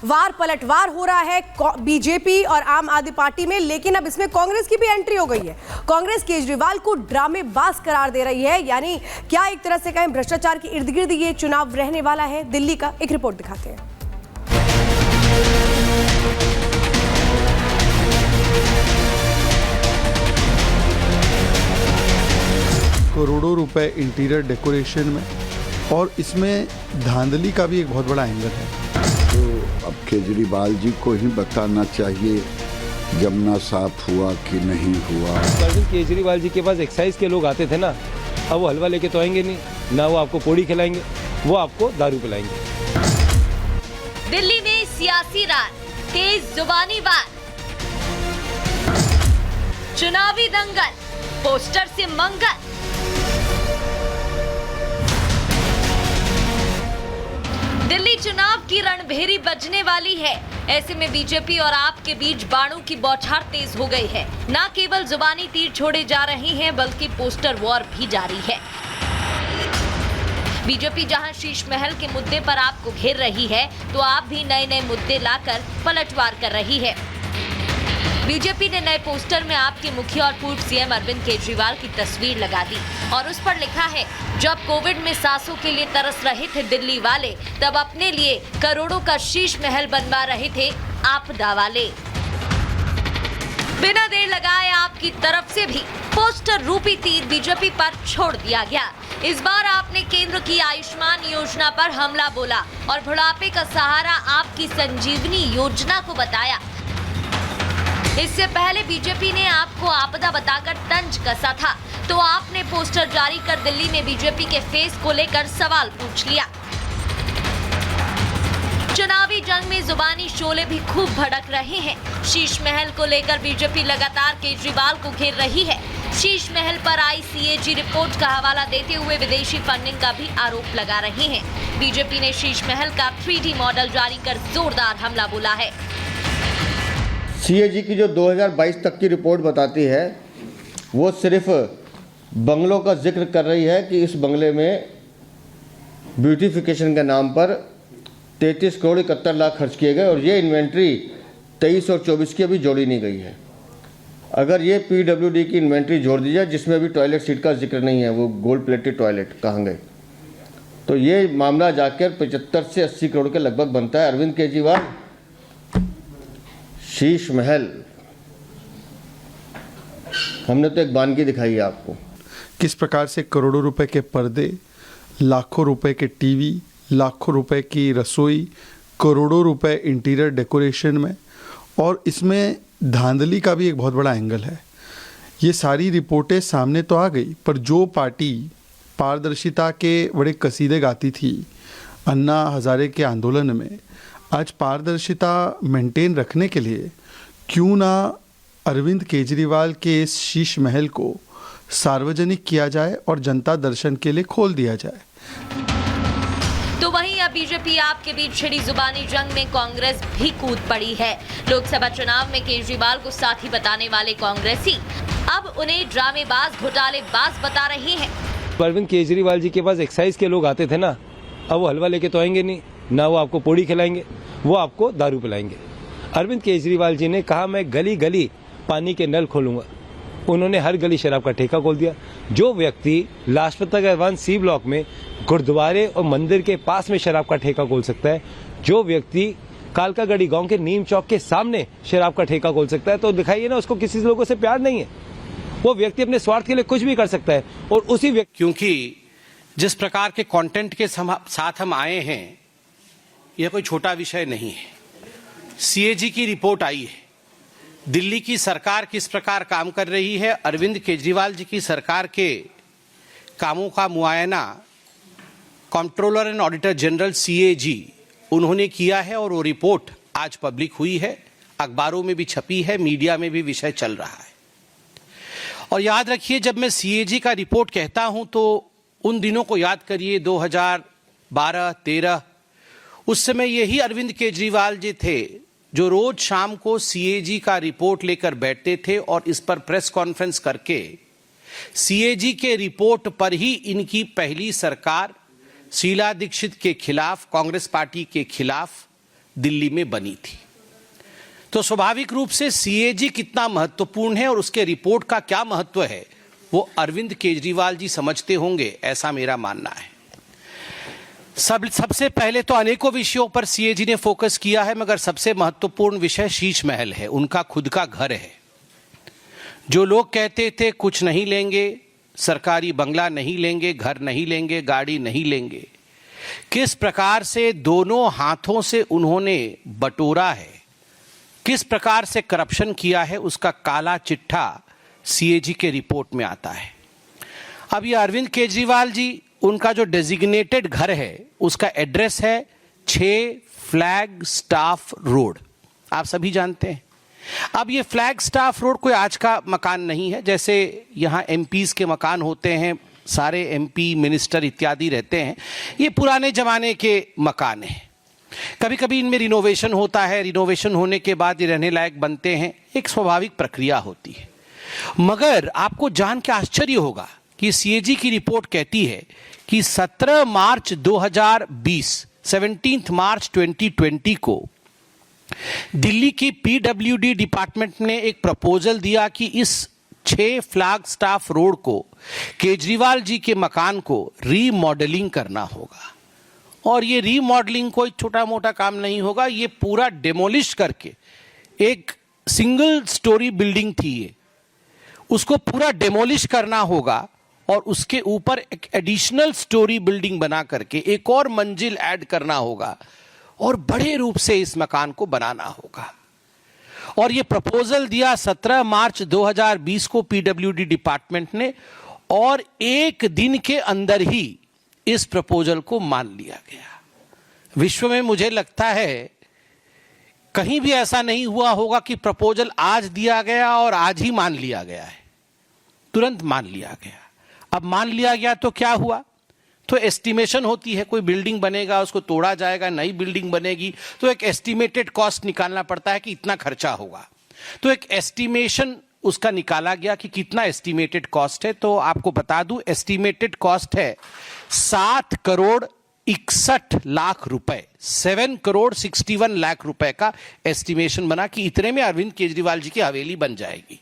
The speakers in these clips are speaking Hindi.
वार पलटवार हो रहा है बीजेपी और आम आदमी पार्टी में, लेकिन अब इसमें कांग्रेस की भी एंट्री हो गई है। कांग्रेस केजरीवाल को ड्रामेबाज करार दे रही है, यानी क्या एक तरह से कहें भ्रष्टाचार के इर्द गिर्द ये चुनाव रहने वाला है। दिल्ली का एक रिपोर्ट दिखाते हैं। करोड़ों रुपए इंटीरियर डेकोरेशन में, और इसमें धांधली का भी एक बहुत बड़ा एंगल है। तो अब केजरीवाल जी को ही बताना चाहिए जमुना साफ हुआ कि नहीं हुआ। केजरीवाल जी के पास एक्साइज के लोग आते थे ना, अब वो हलवा लेके तो आएंगे नहीं, ना वो आपको पोड़ी खिलाएंगे, वो आपको दारू पिलाएंगे। दिल्ली में सियासी रार, तेज जुबानी वार, चुनावी दंगल, पोस्टर से मंगल। दिल्ली चुनाव की रणभेरी बजने वाली है। ऐसे में बीजेपी और आप के बीच बाणों की बौछार तेज हो गई है। न केवल जुबानी तीर छोड़े जा रहे हैं, बल्कि पोस्टर वॉर भी जारी है। बीजेपी जहां शीश महल के मुद्दे पर आपको घेर रही है, तो आप भी नए नए मुद्दे लाकर पलटवार कर रही है। बीजेपी ने नए पोस्टर में आपके मुखिया और पूर्व सीएम अरविंद केजरीवाल की तस्वीर लगा दी और उस पर लिखा है, जब कोविड में सांसों के लिए तरस रहे थे दिल्ली वाले, तब अपने लिए करोड़ों का शीश महल बनवा रहे थे आपदा वाले। बिना देर लगाए आपकी तरफ से भी पोस्टर रूपी तीर बीजेपी पर छोड़ दिया गया। इस बार आपने केंद्र की आयुष्मान योजना पर हमला बोला और बुढ़ापे का सहारा आपकी संजीवनी योजना को बताया। इससे पहले बीजेपी ने आपको आपदा बताकर तंज कसा था, तो आपने पोस्टर जारी कर दिल्ली में बीजेपी के फेस को लेकर सवाल पूछ लिया। चुनावी जंग में जुबानी शोले भी खूब भड़क रहे हैं। शीश महल को लेकर बीजेपी लगातार केजरीवाल को घेर रही है। शीश महल पर आई सीएजी रिपोर्ट का हवाला देते हुए विदेशी फंडिंग का भी आरोप लगा रहे हैं। बीजेपी ने शीश महल का 3D मॉडल जारी कर जोरदार हमला बोला है। सीएजी की जो 2022 तक की रिपोर्ट बताती है, वो सिर्फ बंगलों का जिक्र कर रही है कि इस बंगले में ब्यूटिफिकेशन के नाम पर 33 करोड़ 71 लाख खर्च किए गए, और ये इन्वेंट्री 23 और 24 की अभी जोड़ी नहीं गई है। अगर ये पीडब्ल्यूडी की इन्वेंट्री जोड़ दी जाए, जिसमें अभी टॉयलेट सीट का जिक्र नहीं है, वो गोल्ड प्लेटेड टॉयलेट कहाँ गए, तो ये मामला जाकर 75 से 80 करोड़ के लगभग बनता है। अरविंद केजरीवाल, शीश महल, हमने तो एक वानगी दिखाई है आपको। किस प्रकार से करोड़ों रुपए के पर्दे, लाखों रुपए के टीवी, लाखों रुपए की रसोई, करोड़ों रुपए इंटीरियर डेकोरेशन में, और इसमें धांधली का भी एक बहुत बड़ा एंगल है। ये सारी रिपोर्टें सामने तो आ गई, पर जो पार्टी पारदर्शिता के बड़े कसीदे गाती थी अन्ना हजारे के आंदोलन में, आज पारदर्शिता मेंटेन रखने के लिए क्यों ना अरविंद केजरीवाल के इस शीश महल को सार्वजनिक किया जाए और जनता दर्शन के लिए खोल दिया जाए। तो वहीं अब बीजेपी आपके बीच छिड़ी जुबानी जंग में कांग्रेस भी कूद पड़ी है। लोकसभा चुनाव में केजरीवाल को साथी बताने वाले कांग्रेसी अब उन्हें ड्रामेबाज, घोटालेबाज बता रहे हैं। अरविंद केजरीवाल जी के पास एक्साइज के लोग आते थे ना, अब वो हलवा लेके तो आएंगे नहीं, ना वो आपको पोड़ी खिलाएंगे, वो आपको दारू पिलाएंगे। अरविंद केजरीवाल जी ने कहा, मैं गली गली पानी के नल खोलूंगा। उन्होंने हर गली शराब का ठेका खोल दिया। जो व्यक्ति लाजपत नगर 1 सी ब्लॉक में गुरुद्वारे और मंदिर के पास में शराब का ठेका खोल सकता है, जो व्यक्ति कालकागढ़ी गांव के नीम चौक के सामने शराब का ठेका खोल सकता है, तो दिखाइए ना, उसको किसी लोगों से प्यार नहीं है। वो व्यक्ति अपने स्वार्थ के लिए कुछ भी कर सकता है। और उसी व्यक्ति, क्योंकि जिस प्रकार के कंटेंट के साथ हम आए हैं, यह कोई छोटा विषय नहीं है। सीएजी की रिपोर्ट आई है, दिल्ली की सरकार किस प्रकार काम कर रही है, अरविंद केजरीवाल जी की सरकार के कामों का मुआयना controller and auditor general CAG उन्होंने किया है, और वो रिपोर्ट आज पब्लिक हुई है, अखबारों में भी छपी है, मीडिया में भी विषय चल रहा है। और याद रखिए, जब मैं सीएजी का रिपोर्ट कहता हूं, तो उन दिनों को याद करिए, 2012-13, उस समय यही अरविंद केजरीवाल जी थे जो रोज शाम को सीएजी का रिपोर्ट लेकर बैठते थे और इस पर प्रेस कॉन्फ्रेंस करके सीएजी के रिपोर्ट पर ही इनकी पहली सरकार शीला दीक्षित के खिलाफ, कांग्रेस पार्टी के खिलाफ दिल्ली में बनी थी। तो स्वाभाविक रूप से सीएजी कितना महत्वपूर्ण है और उसके रिपोर्ट का क्या महत्व है वो अरविंद केजरीवाल जी समझते होंगे, ऐसा मेरा मानना है। सबसे पहले तो अनेकों विषयों पर सीएजी ने फोकस किया है, मगर सबसे महत्वपूर्ण विषय शीश महल है, उनका खुद का घर है। जो लोग कहते थे कुछ नहीं लेंगे, सरकारी बंगला नहीं लेंगे, घर नहीं लेंगे, गाड़ी नहीं लेंगे, किस प्रकार से दोनों हाथों से उन्होंने बटोरा है, किस प्रकार से करप्शन किया है, उसका काला चिट्ठा सीएजी के रिपोर्ट में आता है। अब ये अरविंद केजरीवाल जी, उनका जो डेजिग्नेटेड घर है उसका एड्रेस है 6 फ्लैग स्टाफ रोड, आप सभी जानते हैं। अब ये फ्लैग स्टाफ रोड कोई आज का मकान नहीं है, जैसे यहाँ एमपीज के मकान होते हैं, सारे एमपी मिनिस्टर इत्यादि रहते हैं, ये पुराने जमाने के मकान हैं। कभी कभी इनमें रिनोवेशन होता है, रिनोवेशन होने के बाद ये रहने लायक बनते हैं, एक स्वाभाविक प्रक्रिया होती है। मगर आपको जान के आश्चर्य होगा कि सीएजी की रिपोर्ट कहती है कि 17 मार्च 2020 17 मार्च 2020 को दिल्ली की पीडब्ल्यूडी डिपार्टमेंट ने एक प्रपोजल दिया कि इस 6 फ्लैग स्टाफ रोड को, केजरीवाल जी के मकान को रीमॉडलिंग करना होगा। और ये रीमॉडलिंग कोई छोटा मोटा काम नहीं होगा, ये पूरा डेमोलिश करके, एक सिंगल स्टोरी बिल्डिंग थी ये, उसको पूरा डेमोलिश करना होगा और उसके ऊपर एक एडिशनल स्टोरी बिल्डिंग बना करके एक और मंजिल ऐड करना होगा और बड़े रूप से इस मकान को बनाना होगा। और ये प्रपोजल दिया 17 मार्च 2020 को पीडब्ल्यूडी डिपार्टमेंट ने, और एक दिन के अंदर ही इस प्रपोजल को मान लिया गया। विश्व में मुझे लगता है कहीं भी ऐसा नहीं हुआ होगा कि प्रपोजल आज दिया गया और आज ही मान लिया गया है, तुरंत मान लिया गया। अब मान लिया गया तो क्या हुआ, तो एस्टिमेशन होती है, कोई बिल्डिंग बनेगा, उसको तोड़ा जाएगा, नई बिल्डिंग बनेगी, तो एक एस्टिमेटेड कॉस्ट निकालना पड़ता है कि इतना खर्चा होगा। तो एक एस्टिमेशन उसका निकाला गया कि कितना एस्टिमेटेड कॉस्ट है। तो आपको बता दूं, एस्टिमेटेड कॉस्ट है 7 करोड़ 61 लाख रुपए, 7 करोड़ 61 लाख रुपए का एस्टिमेशन बना कि इतने में अरविंद केजरीवाल जी की हवेली बन जाएगी।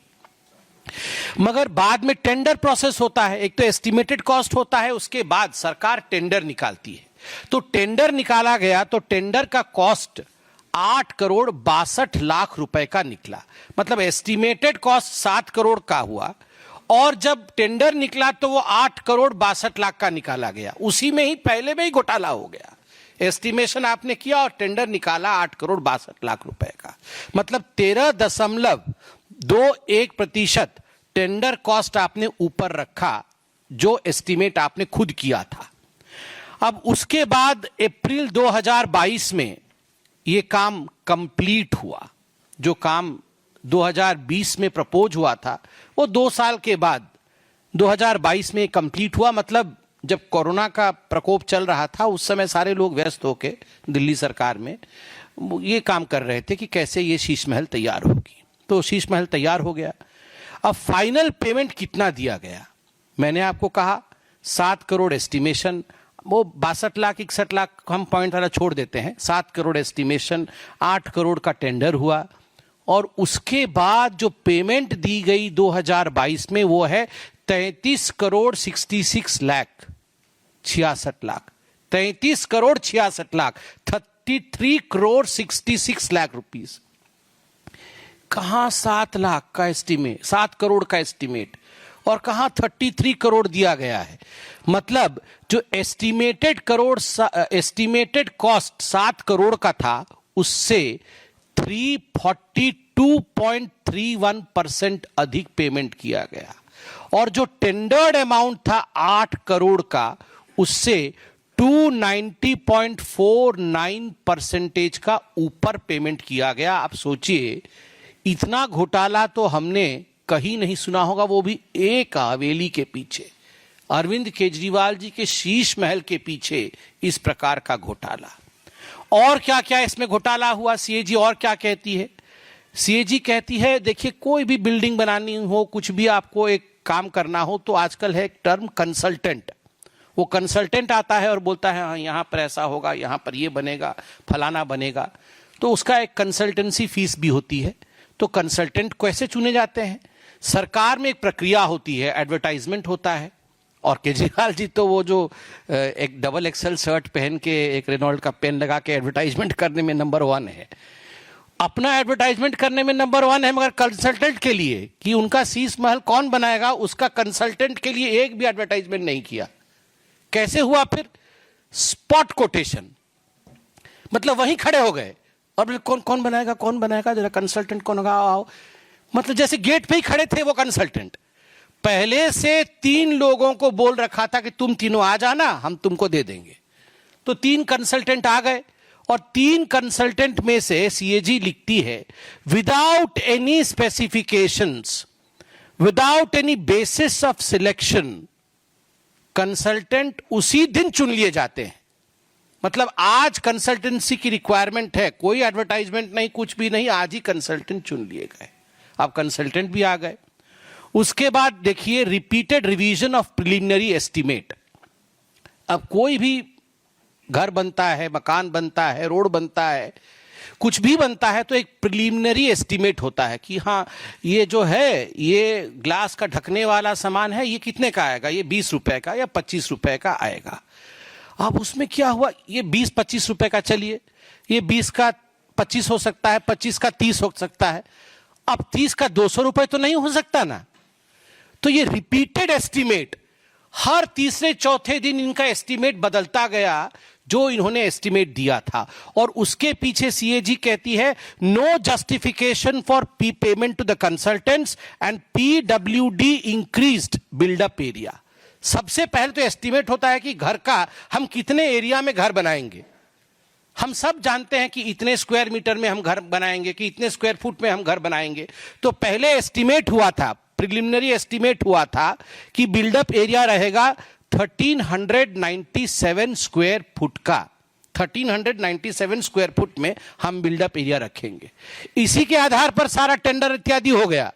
मगर बाद में टेंडर प्रोसेस होता है, एक तो एस्टिमेटेड कॉस्ट होता है, उसके बाद सरकार टेंडर निकालती है। तो टेंडर निकाला गया तो टेंडर का कॉस्ट 8 करोड़ 62 लाख रुपए का निकला। मतलब एस्टिमेटेड कॉस्ट 7 करोड़ का हुआ और जब टेंडर निकला तो वो 8 करोड़ 62 लाख का निकाला गया। उसी में ही पहले में ही घोटाला हो गया। एस्टिमेशन आपने किया और टेंडर निकाला 8 करोड़ 62 लाख रुपए का, मतलब 13.21% टेंडर कॉस्ट आपने ऊपर रखा जो एस्टिमेट आपने खुद किया था। अब उसके बाद अप्रैल 2022 में यह काम कंप्लीट हुआ। जो काम 2020 में प्रपोज हुआ था वो 2 साल के बाद 2022 में कंप्लीट हुआ। मतलब जब कोरोना का प्रकोप चल रहा था उस समय सारे लोग व्यस्त होकर दिल्ली सरकार में ये काम कर रहे थे कि कैसे ये शीश महल तैयार होगी। तो शीश महल तैयार हो गया। अब फाइनल पेमेंट कितना दिया गया, मैंने आपको कहा 7 करोड़ एस्टिमेशन, वो 62 लाख 61 लाख हम पॉइंट वाला छोड़ देते हैं, 7 करोड़ एस्टिमेशन, 8 करोड़ का टेंडर हुआ और उसके बाद जो पेमेंट दी गई 2022 में वो है 33 करोड़ 66 लाख 66 लाख 33 करोड़ 66 लाख 33 करोड़ 66 लाख रुपीस। कहां 7 लाख का एस्टिमेट, 7 करोड़ का एस्टिमेट और कहां 33 करोड़ दिया गया है। मतलब जो एस्टिमेटेड कॉस्ट 7 करोड़ का था उससे 342.31% अधिक पेमेंट किया गया और जो टेंडर्ड अमाउंट था 8 करोड़ का उससे 290.49% का ऊपर पेमेंट किया गया। आप सोचिए इतना घोटाला तो हमने कहीं नहीं सुना होगा, वो भी एक हवेली के पीछे, अरविंद केजरीवाल जी के शीश महल के पीछे इस प्रकार का घोटाला। और क्या क्या इसमें घोटाला हुआ, सीएजी और क्या कहती है। सीएजी कहती है देखिए कोई भी बिल्डिंग बनानी हो, कुछ भी आपको एक काम करना हो तो आजकल है एक टर्म कंसल्टेंट। वो कंसल्टेंट आता है और बोलता है हाँ यहाँ पर ऐसा होगा, यहाँ पर ये बनेगा, फलाना बनेगा। तो उसका एक कंसल्टेंसी फीस भी होती है। तो कंसल्टेंट कैसे चुने जाते हैं? सरकार में एक प्रक्रिया होती है, एडवर्टाइजमेंट होता है, और केजरीवाल जी तो वो जो एक डबल एक्सेल शर्ट पहन के एक रेनॉल्ड का पेन लगा के एडवर्टाइजमेंट करने में नंबर 1 है, अपना एडवर्टाइजमेंट करने में नंबर 1 है, मगर कंसल्टेंट के लिए कि उनका शीश महल कौन बनाएगा, उसका कंसल्टेंट के लिए एक भी एडवर्टाइजमेंट नहीं किया। कैसे हुआ फिर? स्पॉट कोटेशन, मतलब वहीं खड़े हो गए और बोले कौन बनाएगा, जरा कंसल्टेंट कौन होगा, आओ। मतलब जैसे गेट पे ही खड़े थे वो कंसल्टेंट। पहले से 3 लोगों को बोल रखा था कि तुम तीनों आ जाना, हम तुमको दे देंगे। तो 3 कंसल्टेंट आ गए, और 3 कंसल्टेंट में से सीएजी लिखती है, without any specifications, without any basis of selection, consultant उसी दिन चुन लिए जाते हैं। मतलब आज कंसल्टेंसी की रिक्वायरमेंट है, कोई एडवर्टाइजमेंट नहीं, कुछ भी नहीं, आज ही कंसल्टेंट चुन लिए गए। अब कंसल्टेंट भी आ गए। उसके बाद देखिए repeated revision of preliminary estimate. अब कोई भी घर बनता है, मकान बनता है, रोड बनता है, कुछ भी बनता है, तो एक प्रिलिमिनरी एस्टीमेट होता है कि हाँ ये जो है, ये ग्लास का ढकने वाला सामान है, ये कितने का आएगा, ये 20 रुपए का या 25 रुपए का आएगा। अब उसमें क्या हुआ, ये 20-25 रुपए का, चलिए ये 20 का 25 हो सकता है, 25 का 30 हो सकता है, अब 30 का 200 रुपए तो नहीं हो सकता ना। तो ये रिपीटेड एस्टीमेट, हर तीसरे चौथे दिन इनका एस्टीमेट बदलता गया जो इन्होंने एस्टीमेट दिया था। और उसके पीछे सीएजी कहती है, no justification for payment to the consultants and PWD increased buildup area. सबसे पहले तो एस्टीमेट होता है कि घर का हम कितने एरिया में घर बनाएंगे। हम सब जानते हैं कि इतने स्क्वायर मीटर में हम घर बनाएंगे, कि इतने स्क्वायर फुट में हम घर बनाएंगे। तो पहले एस्टीमेट हुआ था, प्रिलिमिनरी एस्टीमेट हुआ था कि बिल्डअप एरिया रहेगा 1397 स्क्वायर फुट का। 1397 स्क्वायर फुट में हम बिल्डअप एरिया रखेंगे। इसी के आधार पर सारा टेंडर इत्यादि हो गया,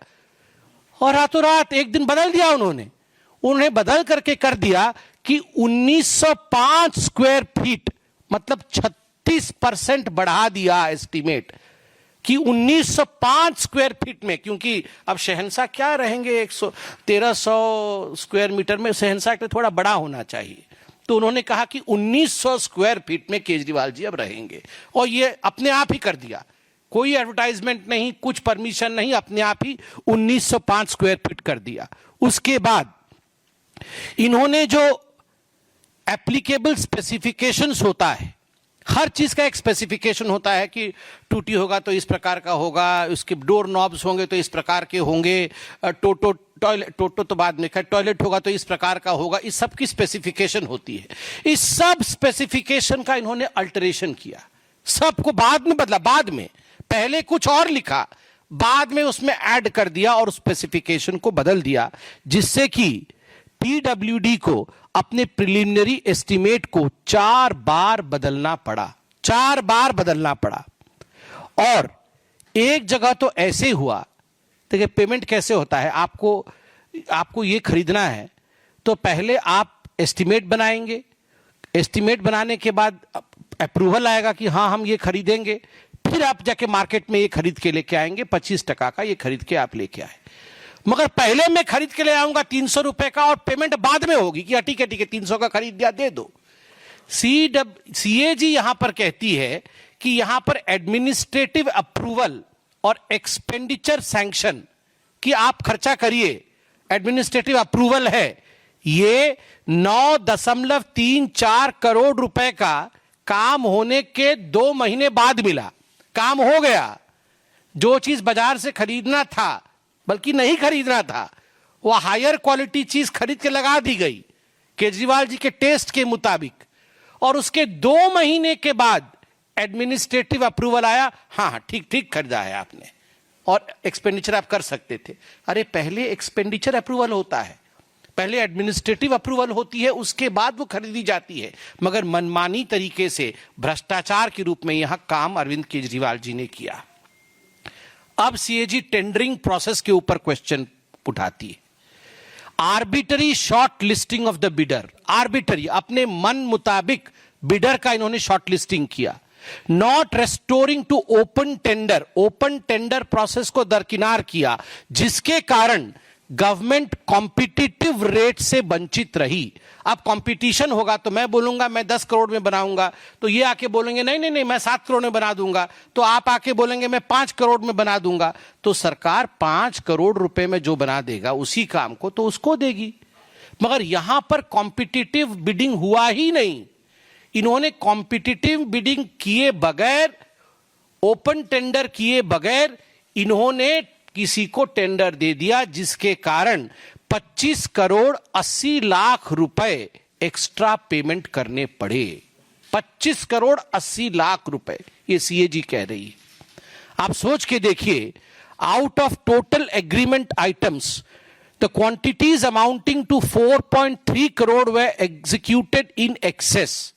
और रातों रात एक दिन बदल दिया उन्होंने बदल करके कर दिया कि 1905 स्क्वायर फीट, मतलब 36% बढ़ा दिया एस्टीमेट कि 1905 स्क्वायर फीट में। क्योंकि अब शहंशाह क्या रहेंगे 1300 स्क्वायर मीटर में, शहंशाह के थोड़ा बड़ा होना चाहिए। तो उन्होंने कहा कि 1900 स्क्वायर फीट में केजरीवाल जी अब रहेंगे, और ये अपने आप ही कर दिया, कोई एडवर्टाइजमेंट नहीं, कुछ परमिशन नहीं, अपने आप ही 1905 स्क्वायर फीट कर दिया। उसके बाद इन्होंने जो एप्लीकेबल स्पेसिफिकेशंस होता है, हर चीज का एक स्पेसिफिकेशन होता है कि टूटी होगा तो इस प्रकार का होगा, उसके डोर नॉब्स होंगे तो इस प्रकार के होंगे, टोटो तो बाद में, टॉयलेट होगा तो इस प्रकार का होगा, इस सब की स्पेसिफिकेशन होती है। इस सब स्पेसिफिकेशन का इन्होंने अल्टरेशन किया, सबको बाद में बदला, बाद में पहले कुछ और लिखा, बाद में उसमें ऐड कर दिया और स्पेसिफिकेशन को बदल दिया, जिससे कि पीडब्ल्यूडी को अपने प्रिलिमिनरी एस्टीमेट को 4 बार बदलना पड़ा। और एक जगह तो ऐसे हुआ, देखिए पेमेंट कैसे होता है, आपको ये खरीदना है तो पहले आप एस्टीमेट बनाएंगे, एस्टीमेट बनाने के बाद अप्रूवल आएगा कि हाँ हम ये खरीदेंगे, फिर आप जाके मार्केट में ये खरीद के लेके आएंगे, 25% का ये खरीद के आप लेके आए। मगर पहले मैं खरीद के ले आऊंगा 300 रुपए का, और पेमेंट बाद में होगी कि ठीक है 300 का खरीद दिया, दे दो। सीएजी यहां पर कहती है कि यहां पर एडमिनिस्ट्रेटिव अप्रूवल और एक्सपेंडिचर सैंक्शन कि आप खर्चा करिए, एडमिनिस्ट्रेटिव अप्रूवल है, ये 9.34 करोड़ रुपए का काम होने के 2 महीने बाद मिला। काम हो गया, जो चीज बाजार से खरीदना था, बल्कि नहीं खरीदना था, वो हायर क्वालिटी चीज खरीद के लगा दी गई केजरीवाल जी के टेस्ट के मुताबिक, और उसके 2 महीने के बाद एडमिनिस्ट्रेटिव अप्रूवल आया, हाँ ठीक खरीदा है आपने, और एक्सपेंडिचर आप कर सकते थे। अरे पहले एक्सपेंडिचर अप्रूवल होता है, पहले एडमिनिस्ट्रेटिव अप्रूवल होती है, उसके बाद वो खरीदी जाती है। मगर मनमानी तरीके से भ्रष्टाचार के रूप में यहां काम अरविंद केजरीवाल जी ने किया। अब सीएजी टेंडरिंग प्रोसेस के ऊपर क्वेश्चन उठाती है। Arbitrary short listing of the bidder, arbitrary अपने मन मुताबिक बिडर का इन्होंने शॉर्ट लिस्टिंग किया। Not restoring to open tender process को दरकिनार किया, जिसके कारण गवर्नमेंट कॉम्पिटिटिव रेट से वंचित रही। अब कंपटीशन होगा तो मैं बोलूंगा मैं 10 करोड़ में बनाऊंगा, तो ये आके बोलेंगे नहीं मैं 7 करोड़ में बना दूंगा, तो आप आके बोलेंगे मैं 5 करोड़ में बना दूंगा, तो सरकार 5 करोड़ रुपए में जो बना देगा उसी काम को तो उसको देगी। मगर यहां पर कॉम्पिटिटिव बिडिंग हुआ ही नहीं। इन्होंने कॉम्पिटिटिव बिडिंग किए बगैर, ओपन टेंडर किए बगैर इन्होंने किसी को टेंडर दे दिया, जिसके कारण 25 करोड़ 80 लाख रुपए एक्स्ट्रा पेमेंट करने पड़े। 25 करोड़ 80 लाख रुपए ये सीएजी कह रही है। आप सोच के देखिए, out of total agreement items the quantities amounting to 4.3 crore were executed in access.